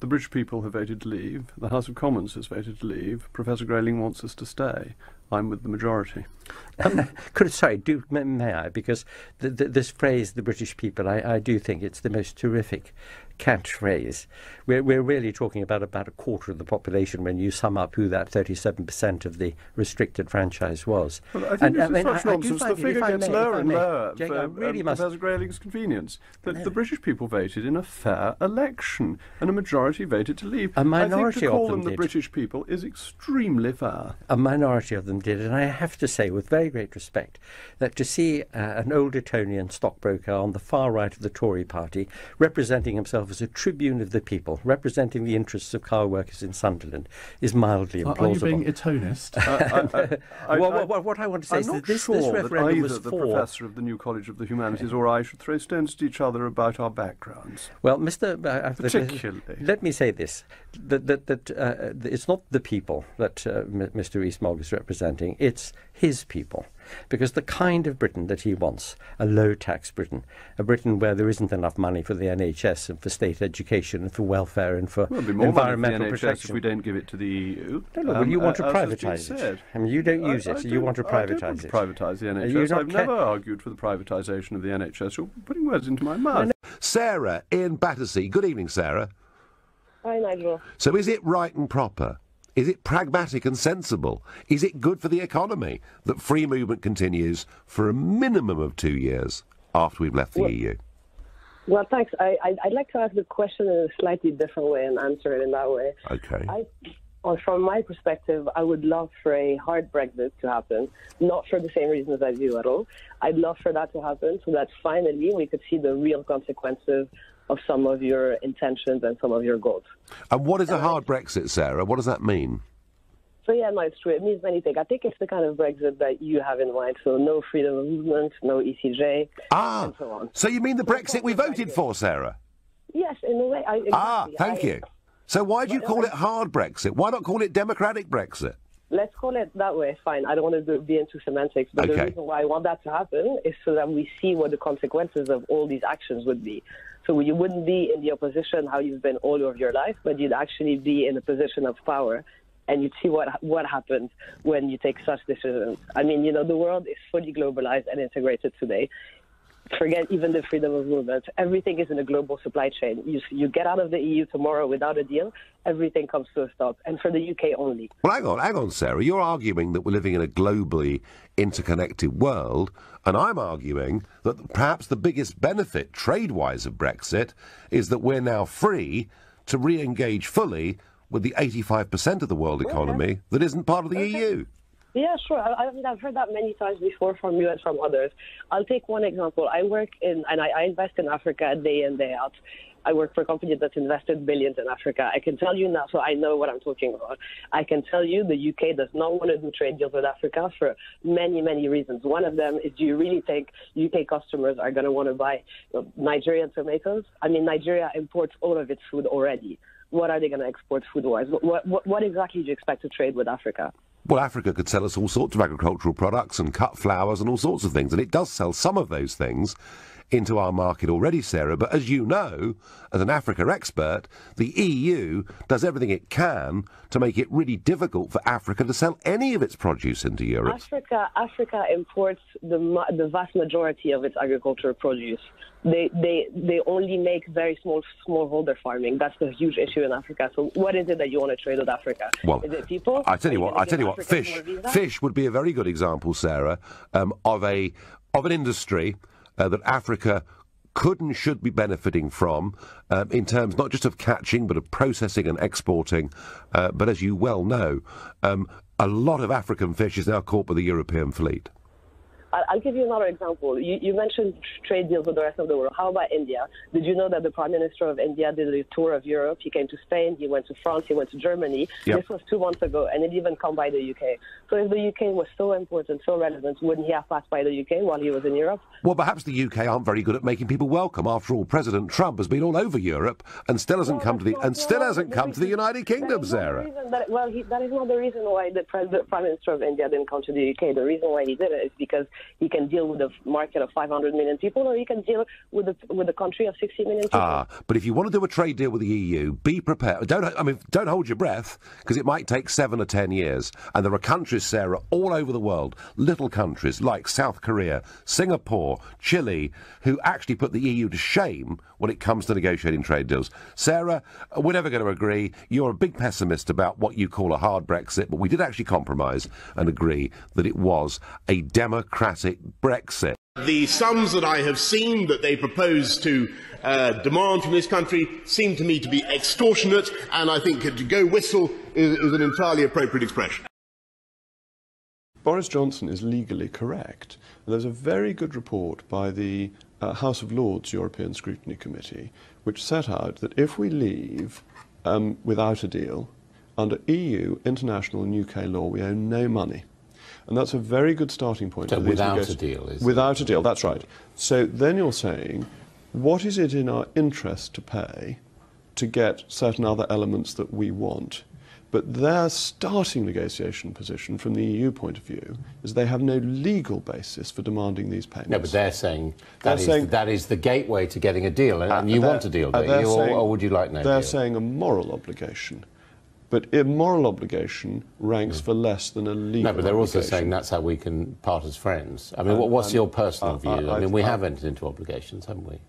The British people have voted to leave. The House of Commons has voted to leave. Professor Grayling wants us to stay. I'm with the majority. May I? Because this phrase, the British people, I do think it's the most terrific catchphrase. We're really talking about a quarter of the population when you sum up who that 37% of the restricted franchise was. Well, I think this is such nonsense. The figure gets lower and lower for Professor Grayling's convenience. The British people voted in a fair election, and a majority voted to leave. A minority I think to call of them them the did. British people is extremely fair. A minority of them did, and I have to say, with very great respect, that to see an old Etonian stockbroker on the far right of the Tory party representing himself as a tribune of the people, representing the interests of car workers in Sunderland, is mildly implausible. Are you being Etonist? What I want to say is that this referendum referendum was was the for... professor of the New College of the Humanities or I should throw stones at each other about our backgrounds. Well, Particularly. let me say this, that it's not the people that Mr. Rees-Mogg is representing, it's his people. Because the kind of Britain that he wants, a low-tax Britain, a Britain where there isn't enough money for the NHS and for state education and for welfare and for environmental protection. If we don't give it to the EU. Well, you want to privatise it. I mean, you don't use it, you want to privatise it. I don't want to privatise the NHS. I've never argued for the privatisation of the NHS. You're putting words into my mouth. Sarah in Battersea. Good evening, Sarah. Hi, Nigel. So is it right and proper? Is it pragmatic and sensible? Is it good for the economy that free movement continues for a minimum of 2 years after we've left the EU? Well, thanks. I'd like to ask the question in a slightly different way and answer it in that way. Okay. From my perspective, I would love for a hard Brexit to happen, not for the same reasons as you at all. I'd love for that to happen so that finally we could see the real consequences of some of your intentions and some of your goals. And what is a hard Brexit, Sarah? What does that mean? So yeah, no, it's true. It means many things. I think it's the kind of Brexit that you have in mind. So no freedom of movement, no ECJ, and so on. So you mean the Brexit we voted for, Sarah? Yes, in a way. Exactly. Thank you. So why do you call it hard Brexit? Why not call it democratic Brexit? Let's call it that way, fine. I don't want to be into semantics, but the reason why I want that to happen is so that we see what the consequences of all these actions would be. So you wouldn't be in the opposition how you've been all of your life, but you'd actually be in a position of power, and you'd see what happens when you take such decisions. I mean, you know, the world is fully globalized and integrated today. Forget even the freedom of movement. Everything is in a global supply chain. You get out of the EU tomorrow without a deal, everything comes to a stop, and for the UK only. Well, hang on, Sarah. You're arguing that we're living in a globally interconnected world, and I'm arguing that perhaps the biggest benefit, trade-wise, of Brexit is that we're now free to re-engage fully with the 85% of the world economy that isn't part of the EU. Yeah, sure. I mean, I've heard that many times before from you and from others. I'll take one example. I work in, and I invest in Africa day in, day out. I work for a company that's invested billions in Africa. I can tell you now, so I know what I'm talking about. I can tell you the UK does not want to do trade deals with Africa for many, many reasons. One of them is, do you really think UK customers are going to want to buy Nigerian tomatoes? I mean, Nigeria imports all of its food already. What are they going to export food-wise? What exactly do you expect to trade with Africa? Well, Africa could sell us all sorts of agricultural products and cut flowers and all sorts of things, and it does sell some of those things into our market already, Sarah. But as you know, as an Africa expert, the EU does everything it can to make it really difficult for Africa to sell any of its produce into Europe. Africa imports the vast majority of its agricultural produce. They only make very smallholder farming. That's the huge issue in Africa. So what is it that you want to trade with Africa? Well, is it people? I tell you what, fish would be a very good example, Sarah, of an industry that Africa could and should be benefiting from in terms not just of catching but of processing and exporting. But as you well know, a lot of African fish is now caught by the European fleet. I'll give you another example. You mentioned trade deals with the rest of the world. How about India? Did you know that the Prime Minister of India did a tour of Europe? He came to Spain, he went to France, he went to Germany. Yep. This was 2 months ago, and it didn't even come by the UK. So if the UK was so important, so relevant, wouldn't he have passed by the UK while he was in Europe? Well, perhaps the UK aren't very good at making people welcome. After all, President Trump has been all over Europe and still hasn't come to the United Kingdom, Sarah. That is not the reason why the Prime Minister of India didn't come to the UK. The reason why he did it is because He can deal with a market of 500 million people, or he can deal with a country of 60 million people. But if you want to do a trade deal with the EU, be prepared. Don't hold your breath, because it might take 7 or 10 years. And there are countries, Sarah, all over the world, little countries like South Korea, Singapore, Chile, who actually put the EU to shame when it comes to negotiating trade deals. Sarah, we're never going to agree. You're a big pessimist about what you call a hard Brexit, but we did actually compromise and agree that it was a democratic Brexit. The sums that I have seen that they propose to demand from this country seem to me to be extortionate, and I think to go whistle is an entirely appropriate expression. Boris Johnson is legally correct. There's a very good report by the House of Lords European Scrutiny Committee, which set out that if we leave without a deal, under EU, international and UK law, we owe no money. And that's a very good starting point. So without a deal, is without a deal, that's right. So then you're saying, what is it in our interest to pay to get certain other elements that we want? But their starting negotiation position from the EU point of view is they have no legal basis for demanding these payments. No, but they're saying that is the gateway to getting a deal, and you want a deal, don't you? Or would you like no deal? They're saying a moral obligation. But a moral obligation ranks for less than a legal No, but they're also obligation. saying that's how we can part as friends. I mean, what's your personal view? I mean, we have entered into obligations, haven't we?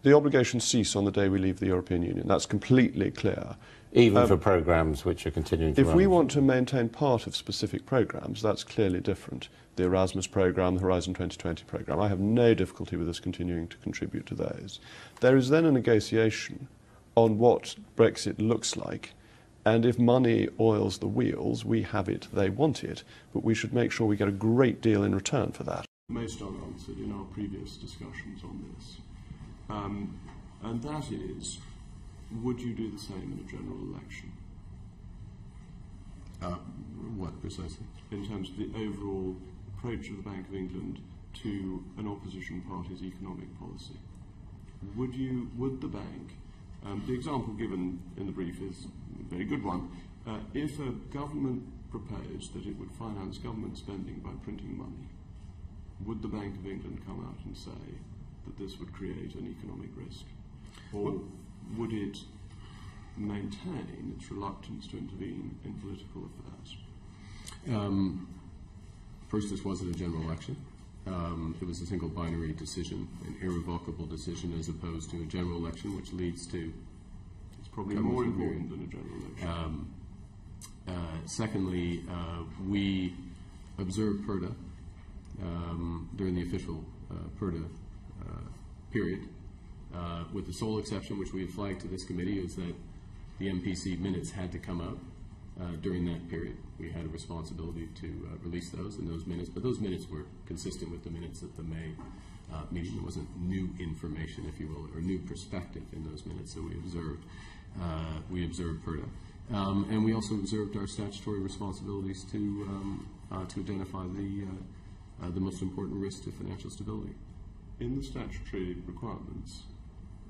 The obligations cease on the day we leave the European Union. That's completely clear. Even for programmes which are continuing to run? If we want to maintain part of specific programmes, that's clearly different. The Erasmus programme, the Horizon 2020 programme, I have no difficulty with us continuing to contribute to those. There is then a negotiation on what Brexit looks like, and if money oils the wheels, we have it, they want it, but we should make sure we get a great deal in return for that. Most unanswered in our previous discussions on this, and that is, would you do the same in a general election? What precisely? In terms of the overall approach of the Bank of England to an opposition party's economic policy. Would the bank, the example given in the brief is a very good one, if a government proposed that it would finance government spending by printing money, would the Bank of England come out and say that this would create an economic risk? Or would it maintain its reluctance to intervene in political affairs? First, this wasn't a general election. It was a single binary decision, an irrevocable decision, as opposed to a general election, which leads to... It's probably more important than a general election. Secondly, we observed PERDA during the official PERDA period, with the sole exception, which we have flagged to this committee, is that the MPC minutes had to come out during that period. We had a responsibility to release those in those minutes, but those minutes were consistent with the minutes at the May meeting. There wasn't new information, if you will, or new perspective in those minutes that we observed PERDA. And we also observed our statutory responsibilities to identify the most important risk to financial stability. In the statutory requirements,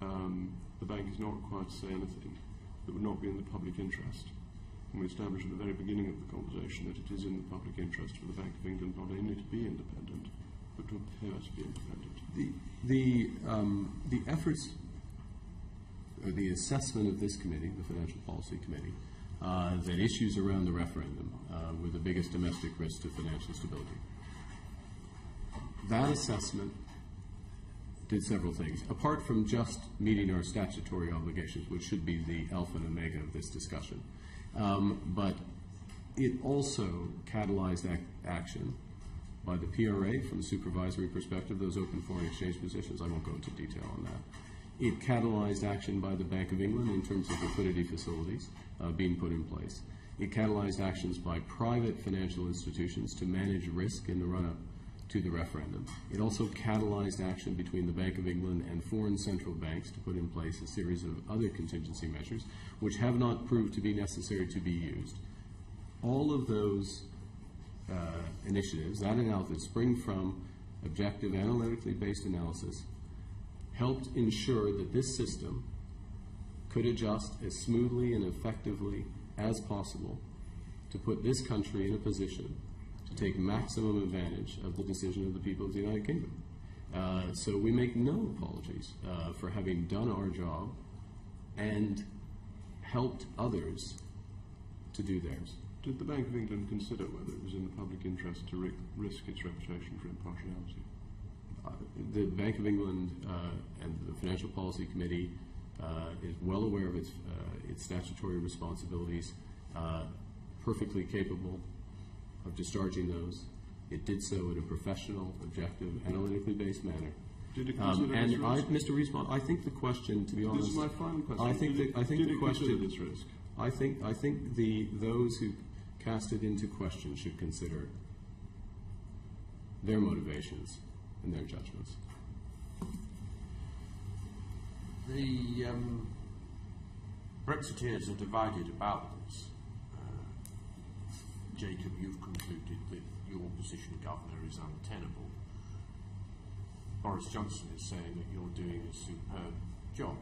the bank is not required to say anything that would not be in the public interest. And we established at the very beginning of the conversation that it is in the public interest for the Bank of England not only to be independent, but to appear to be independent. The efforts, or the assessment of this committee, the Financial Policy Committee, that issues around the referendum were the biggest domestic risk to financial stability. That assessment did several things. Apart from just meeting our statutory obligations, which should be the alpha and omega of this discussion, but it also catalyzed action by the PRA from a supervisory perspective, those open foreign exchange positions. I won't go into detail on that. It catalyzed action by the Bank of England in terms of liquidity facilities being put in place. It catalyzed actions by private financial institutions to manage risk in the run-up to the referendum. It also catalyzed action between the Bank of England and foreign central banks to put in place a series of other contingency measures which have not proved to be necessary to be used. All of those initiatives, that analysis, spring from objective, analytically based analysis, helped ensure that this system could adjust as smoothly and effectively as possible to put this country in a position to take maximum advantage of the decision of the people of the United Kingdom. So we make no apologies for having done our job and helped others to do theirs. Did the Bank of England consider whether it was in the public interest to risk its reputation for impartiality? The Bank of England and the Financial Policy Committee is well aware of its statutory responsibilities, perfectly capable of discharging those. It did so in a professional, objective, analytically based manner. Did it consider and this risk? Mr. Rees-Mogg, I think the question, to be honest, this is my final question. I think did the question. Consider this risk? I think those who cast it into question should consider their motivations and their judgments. The Brexiteers are divided about this. Jacob, you've concluded that your position, Governor, is untenable. Boris Johnson is saying that you're doing a superb job.